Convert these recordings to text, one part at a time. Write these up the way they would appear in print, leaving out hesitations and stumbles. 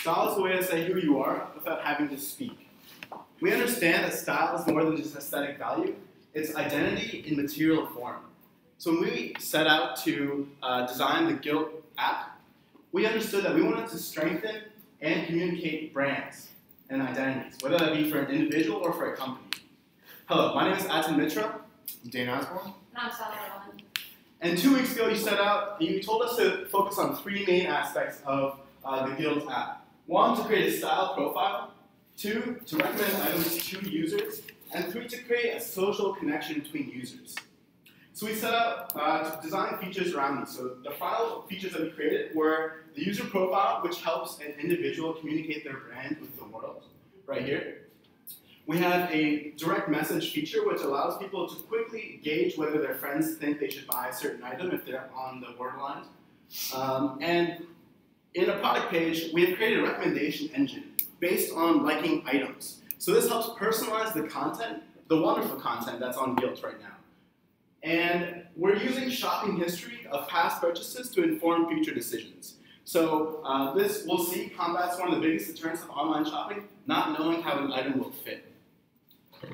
Style is a way to say who you are without having to speak. We understand that style is more than just aesthetic value. It's identity in material form. So when we set out to design the Gilt app, we understood that we wanted to strengthen and communicate brands and identities, whether that be for an individual or for a company. Hello, my name is Atin Mittra. I'm Dane Osborn. And I'm Rowland. And 2 weeks ago, you set out, you told us to focus on 3 main aspects of the Gilt app. 1, to create a style profile. 2, to recommend items to users. And 3, to create a social connection between users. So we set out to design features around these. So the 5 features that we created were the user profile, which helps an individual communicate their brand with the world, right here. We have a direct message feature, which allows people to quickly gauge whether their friends think they should buy a certain item if they're on the borderline. And in a product page, we have created a recommendation engine based on liking items. So this helps personalize the content, the wonderful content that's on Gilt right now. And we're using shopping history of past purchases to inform future decisions. So this, we'll see, combats one of the biggest deterrents of online shopping, not knowing how an item will fit.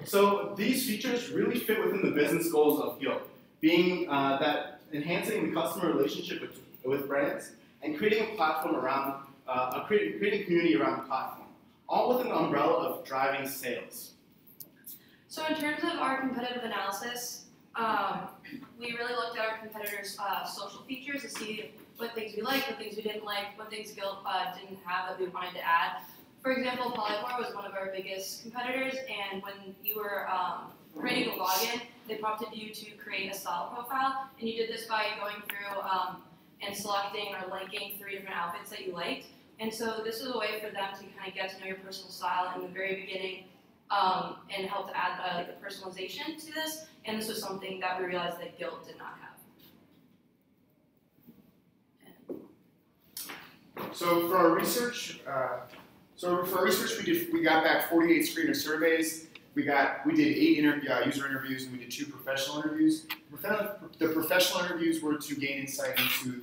So these features really fit within the business goals of Gilt, being that enhancing the customer relationship with brands and creating a platform around, creating a community around the platform, all within the umbrella of driving sales. So in terms of our competitive analysis, we really looked at our competitors' social features to see what things we liked, what things we didn't like, what things Gilt didn't have that we wanted to add. For example, Polypore was one of our biggest competitors, and when you were creating a login, they prompted you to create a style profile, and you did this by going through and selecting or liking 3 different outfits that you liked. And so this was a way for them to kind of get to know your personal style in the very beginning and help to add like the personalization to this. And this was something that we realized that Gilt did not have. So for our research, we got back 48 screener surveys. We did 8 user interviews, and we did 2 professional interviews. The professional interviews were to gain insight into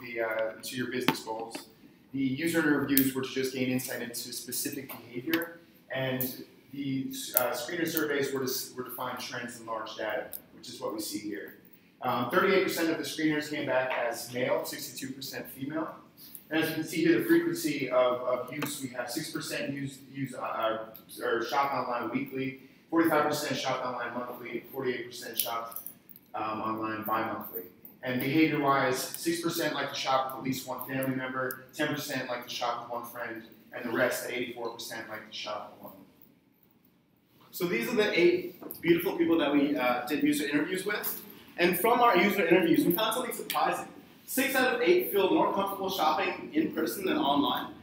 your business goals. The user interviews were to just gain insight into specific behavior, and the screener surveys were to find trends in large data, which is what we see here. 38% of the screeners came back as male, 62% female. And as you can see here, the frequency of use, we have 6% shop online weekly, 45% shop online monthly, 48% shop online bi-monthly. And behavior-wise, 6% like to shop with at least 1 family member, 10% like to shop with 1 friend, and the rest, at 84%, like to shop with 1. So these are the 8 beautiful people that we did user interviews with. And from our user interviews, we found something surprising. 6 out of 8 feel more comfortable shopping in person than online.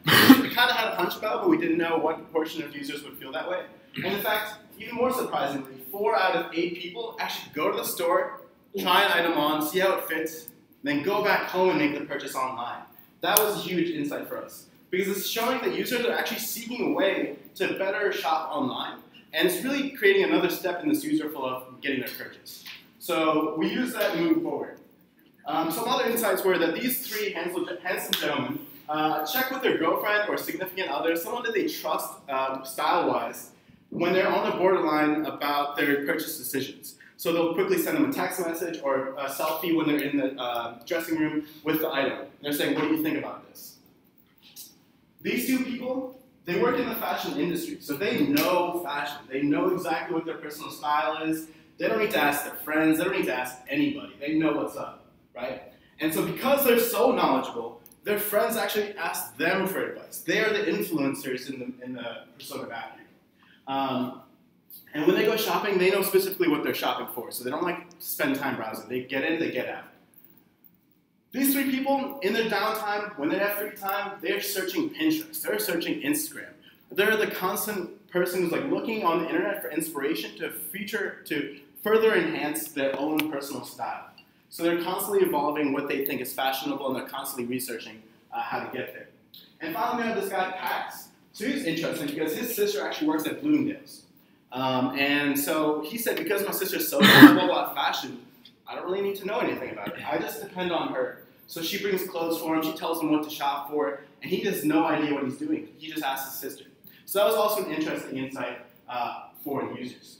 We kind of had a hunch about, but we didn't know what proportion of users would feel that way. And in fact, even more surprisingly, 4 out of 8 people actually go to the store, try an item on, see how it fits, then go back home and make the purchase online. That was a huge insight for us, because it's showing that users are actually seeking a way to better shop online, and it's really creating another step in this user flow of getting their purchase. So we use that moving forward. Some other insights were that these 3 handsome gentlemen check with their girlfriend or significant other, someone that they trust style-wise, when they're on the borderline about their purchase decisions. So they'll quickly send them a text message or a selfie when they're in the dressing room with the item. And they're saying, what do you think about this? These 2 people, they work in the fashion industry, so they know fashion. They know exactly what their personal style is. They don't need to ask their friends. They don't need to ask anybody. They know what's up, right? And so because they're so knowledgeable, their friends actually ask them for advice. They are the influencers in the persona vacuum. And when they go shopping, they know specifically what they're shopping for, so they don't like to spend time browsing. They get in, they get out. These 3 people, in their downtime, when they have free time, they're searching Pinterest, they're searching Instagram. They're the constant person who's like looking on the internet for inspiration to further enhance their own personal style. So they're constantly evolving what they think is fashionable, and they're constantly researching how to get there. And finally, we have this guy, Pax. So he's interesting because his sister actually works at Bloomingdale's. And so he said, because my sister's so knowledgeable about fashion, I don't really need to know anything about it. I just depend on her. So she brings clothes for him, she tells him what to shop for, and he has no idea what he's doing. He just asks his sister. So that was also an interesting insight for the users.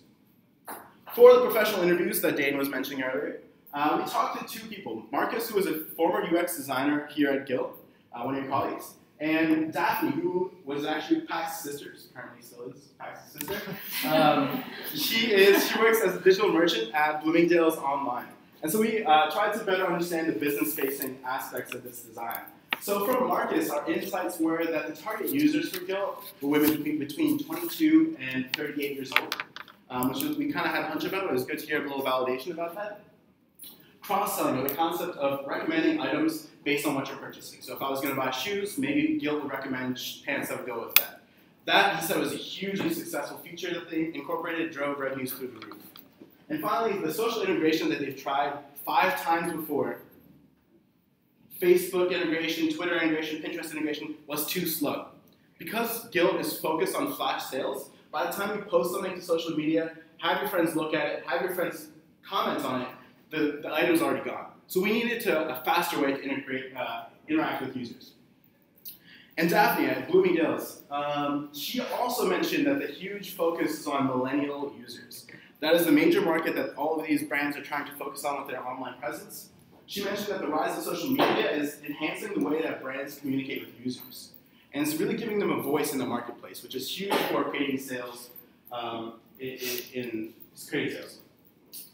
For the professional interviews that Dane was mentioning earlier, we talked to two people. Marcus, who was a former UX designer here at Gilt, one of your colleagues, and Daphne, who was actually Pax's sister, apparently still is Pax's sister. She works as a digital merchant at Bloomingdale's Online. And so we tried to better understand the business-facing aspects of this design. So from Marcus, our insights were that the target users for Gilt were women between 22 and 38 years old, which we kind of had a hunch about. It was good to hear a little validation about that. Cross-selling, or the concept of recommending items based on what you're purchasing. So if I was going to buy shoes, maybe Gilt would recommend pants that would go with that. That, he said, was a hugely successful feature that they incorporated, drove revenues through the roof. And finally, the social integration that they've tried 5 times before, Facebook integration, Twitter integration, Pinterest integration, was too slow. Because Gilt is focused on flash sales, by the time you post something to social media, have your friends look at it, have your friends comment on it, the item's already gone. So we needed a faster way to interact with users. And Daphne at Bloomingdale's, she also mentioned that the huge focus is on millennial users. That is the major market that all of these brands are trying to focus on with their online presence. She mentioned that the rise of social media is enhancing the way that brands communicate with users. And it's really giving them a voice in the marketplace, which is huge for creating sales in creating sales.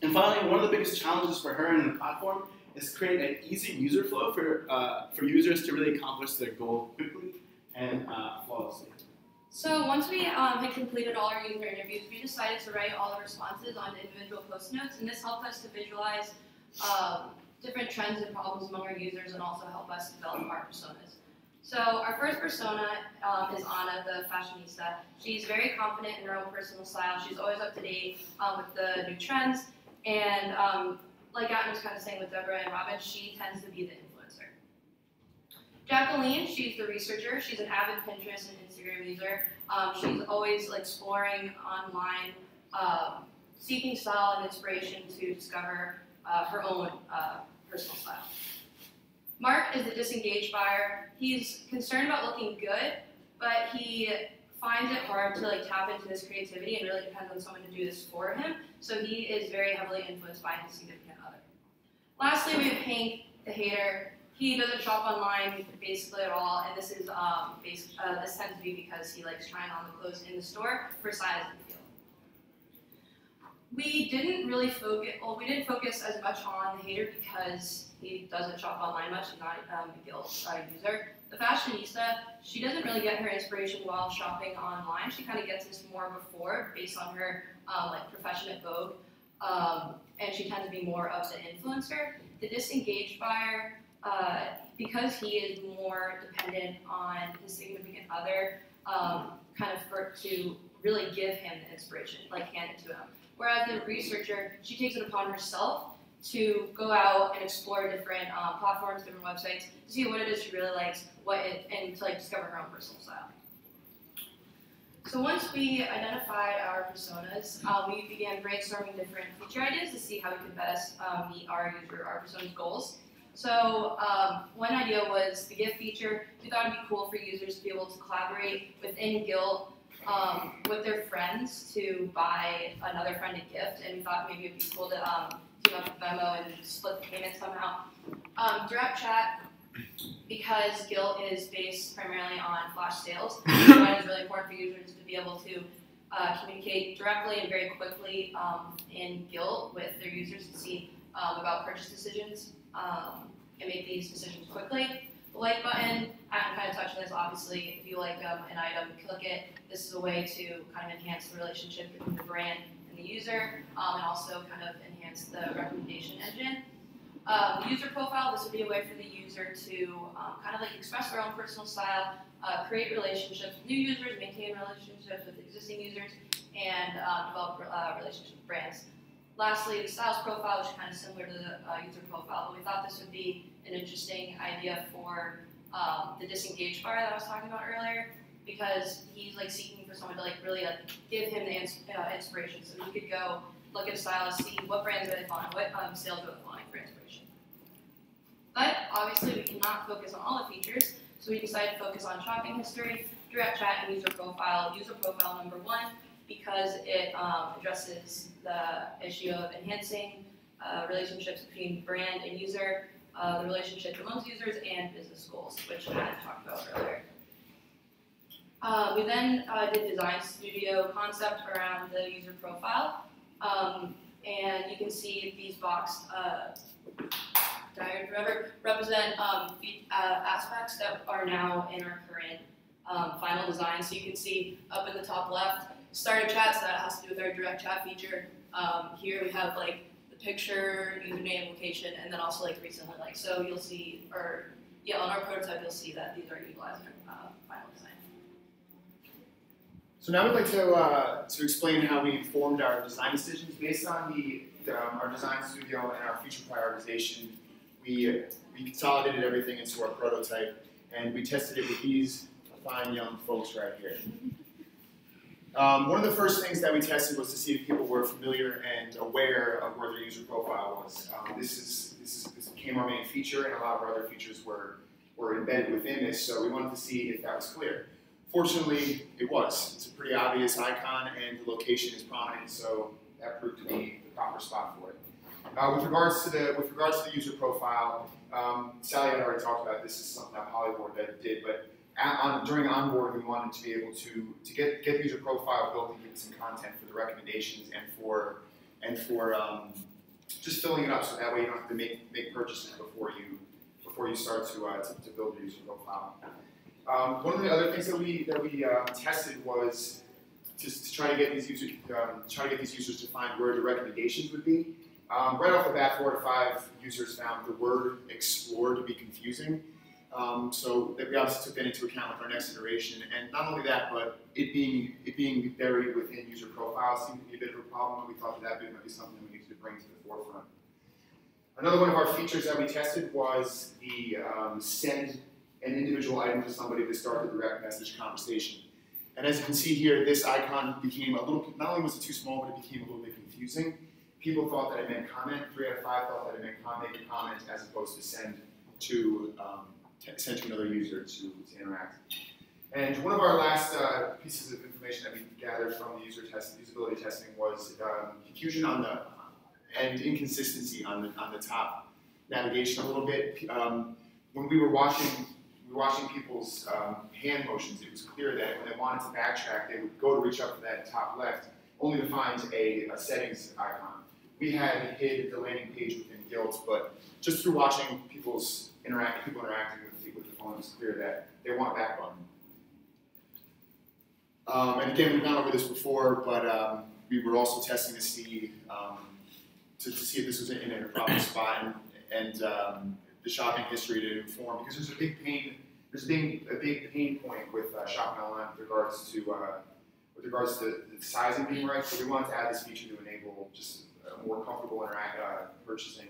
And finally, one of the biggest challenges for her and the platform is create an easy user flow for users to really accomplish their goal quickly and flawlessly. So once we had completed all our user interviews, we decided to write all the responses on individual post notes, and this helped us to visualize different trends and problems among our users and also help us develop our personas. So our first persona is Anna, the fashionista. She's very confident in her own personal style. She's always up to date with the new trends, and like Atin was kind of saying with Deborah and Robin, she tends to be the influencer. Jacqueline, she's the researcher. She's an avid Pinterest and Instagram user. She's always exploring online, seeking style and inspiration to discover her own personal style. Mark is the disengaged buyer. He's concerned about looking good, but he finds it hard to tap into this creativity and really depends on someone to do this for him. So he is very heavily influenced by his significant other. Lastly, we have Hank, the hater. He doesn't shop online basically at all, and this is this tends to be because he likes trying on the clothes in the store for size and feel. We didn't really focus. Well, we didn't focus as much on the hater because he doesn't shop online much. He's not a Gilt user. The fashionista, she doesn't really get her inspiration while shopping online. She kind of gets this more before, based on her profession at Vogue, and she tends to be more of the influencer. The disengaged buyer, because he is more dependent on his significant other, to really give him the inspiration, hand it to him. Whereas the researcher, she takes it upon herself to go out and explore different platforms, different websites, to see what it is she really likes, and to discover her own personal style. So once we identified our personas, we began brainstorming different feature ideas to see how we could best meet our persona's goals. So one idea was the gift feature. We thought it'd be cool for users to be able to collaborate within Gilt with their friends to buy another friend a gift, and we thought maybe it'd be cool to team up with Venmo and split the payment somehow. Direct chat, because Gilt is based primarily on flash sales, it's really important for users to be able to communicate directly and very quickly in Gilt with their users to see about purchase decisions and make these decisions quickly. The like button, Atin kind of touched on this, obviously, if you like an item, click it. This is a way to kind of enhance the relationship between the brand and the user, and also kind of enhance the recommendation engine. The user profile, this would be a way for the user to express their own personal style, create relationships with new users, maintain relationships with existing users, and develop relationships with brands. Lastly, the styles profile, which is kind of similar to the user profile, but we thought this would be an interesting idea for the disengaged buyer that I was talking about earlier, because he's seeking for someone to really give him the inspiration. So he could go look at a stylist, see what brands are they following, what sales are they following for inspiration. But obviously we cannot focus on all the features, so we decided to focus on shopping history, direct chat, and user profile. User profile number 1, because it addresses the issue of enhancing relationships between brand and user, the relationship amongst users, and business goals, which I had talked about earlier. We then did design studio concept around the user profile, and you can see these boxed diagrams represent aspects that are now in our current final design. So you can see up in the top left, starter chats, that has to do with our direct chat feature. Here we have like the picture, username, location, and then also like recently like. So you'll see, or yeah, on our prototype you'll see that these are utilized in our final design. So now we'd like to explain how we formed our design decisions based on our design studio and our feature prioritization. We consolidated everything into our prototype, and we tested it with these fine young folks right here. One of the first things that we tested was to see if people were familiar and aware of where their user profile was. This became our main feature, and a lot of our other features were embedded within this, so we wanted to see if that was clear. Fortunately, it was. It's a pretty obvious icon, and the location is prominent, so that proved to be the proper spot for it. With regards to the user profile, Sally had already talked about this. This is something that Polyboard did, but during onboard, we wanted to be able to get the user profile built and give it some content for the recommendations and for just filling it up, so that way you don't have to make purchases before you start to build your user profile. One of the other things that we tested was to try to get these users to find where the recommendations would be. Right off the bat, 4 to 5 users found the word explore to be confusing. So we obviously took that into account with our next iteration, and not only that, but it being buried within user profiles seemed to be a bit of a problem, and we thought that might be something we needed to bring to the forefront. Another one of our features that we tested was the send an individual item to somebody to start the direct message conversation. And as you can see here, this icon became a little, not only was it too small, but it became a little bit confusing. People thought that it meant comment. 3 out of 5 thought that it meant make a comment as opposed to send to another user to interact. And one of our last pieces of information that we gathered from the usability testing was confusion and inconsistency on the top navigation a little bit. When we were watching people's hand motions, it was clear that when they wanted to backtrack, they would go to reach up to that top left, only to find a settings icon. We had hid the landing page within Gilt, but just through watching people interacting with the phone, it was clear that they want a back button. And again, we've gone over this before, but we were also testing to see if this was in a proper spot, and the shopping history to inform, because there's a big pain point with shopping online with regards to the sizing being right. So we wanted to add this feature to enable just more comfortable purchasing,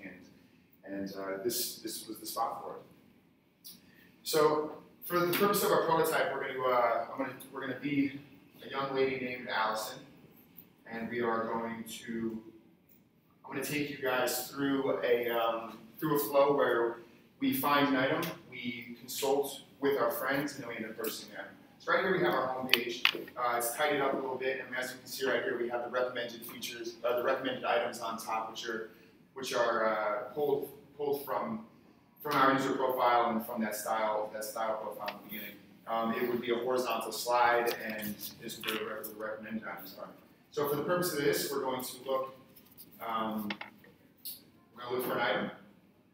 and this was the spot for it. So for the purpose of our prototype, we're going to be a young lady named Allison, and I'm going to take you guys through a flow where we find an item, we consult with our friends, and then we end up purchasing them. So right here we have our home page. It's tidied up a little bit, and as you can see right here, we have the recommended features, the recommended items on top, which are pulled from our user profile and from that style profile in the beginning. It would be a horizontal slide, and this would be where the recommended items are. So for the purpose of this, we're going to look. We're going to look for an item.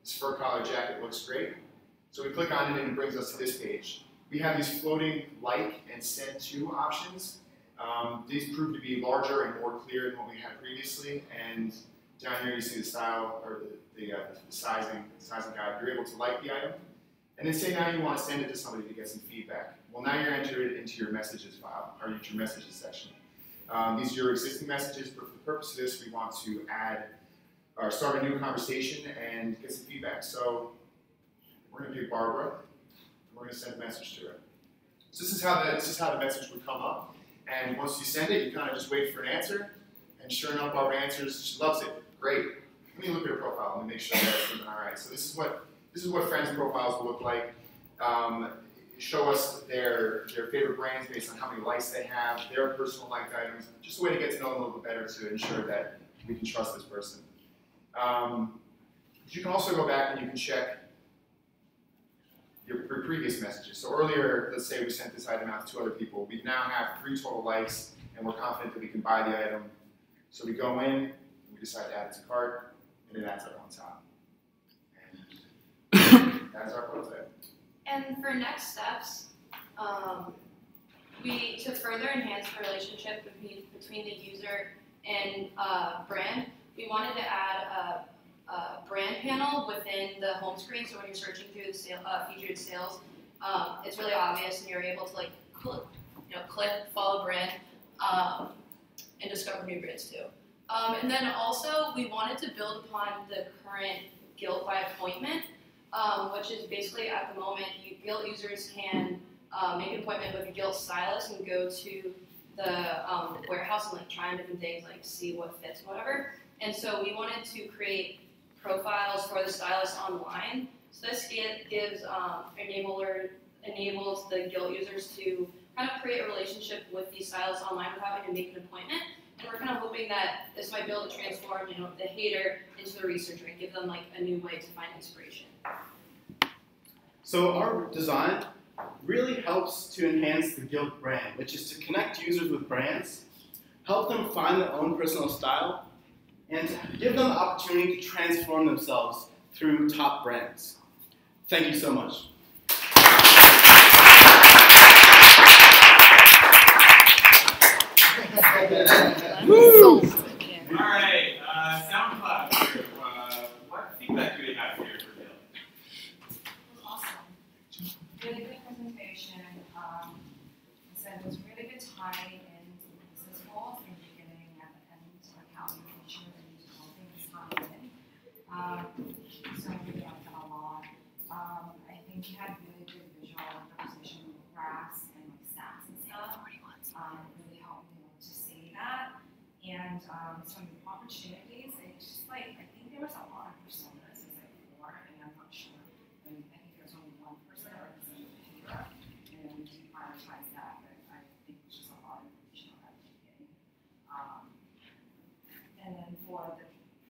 This fur collar jacket looks great. So we click on it, and it brings us to this page. We have these floating like and send to options. These prove to be larger and more clear than what we had previously. And down here you see the style, or the sizing guide. You're able to like the item. And then say now you want to send it to somebody to get some feedback. Well, now you're entering it into your messages file, or into your messages section. These are your existing messages, but for the purpose of this, we want to add or start a new conversation and get some feedback. So we're going to do Barbara. We're going to send a message to her. So this is how the message would come up. And once you send it, you kind of just wait for an answer. And sure enough, Barbara answers. She loves it. Great. Let me look at her profile and make sure that everything's all right. So this this is what friends profiles will look like. Show us their favorite brands based on how many likes they have, their personal liked items, just a way to get to know them a little bit better to ensure that we can trust this person. You can also go back and you can check your previous messages. So earlier, let's say we sent this item out to 2 other people. We now have 3 total likes, and we're confident that we can buy the item. So we go in, we decide to add it to cart, and it adds up on top. And that's our prototype. And for next steps, to further enhance the relationship between the user and brand, we wanted to add a brand panel within the home screen. So when you're searching through the featured sales, it's really obvious, and you're able to click follow brand and discover new brands too. And then also we wanted to build upon the current Gilt by appointment, which is basically at the moment Gilt users can make an appointment with a Gilt stylist and go to the warehouse and try on different things, see what fits, whatever. And so we wanted to create profiles for the stylist online. So this gives enables the Gilt users to kind of create a relationship with the stylist online without having to make an appointment. And we're kind of hoping that this might be able to transform, the hater into the researcher and give them a new way to find inspiration. So our design really helps to enhance the Gilt brand, which is to connect users with brands, help them find their own personal style, and give them the opportunity to transform themselves through top brands. Thank you so much. All right, SoundCloud group. What feedback do we have here for Gilt? Awesome. Really good presentation. I said it was really good timing in business goals in the beginning and at the end, like how you feature and developing this content. So I really liked that a lot. I think you had really good visual representation with graphs and stats and stuff. Really helped me to see that. And some opportunities, I think there was a lot of personal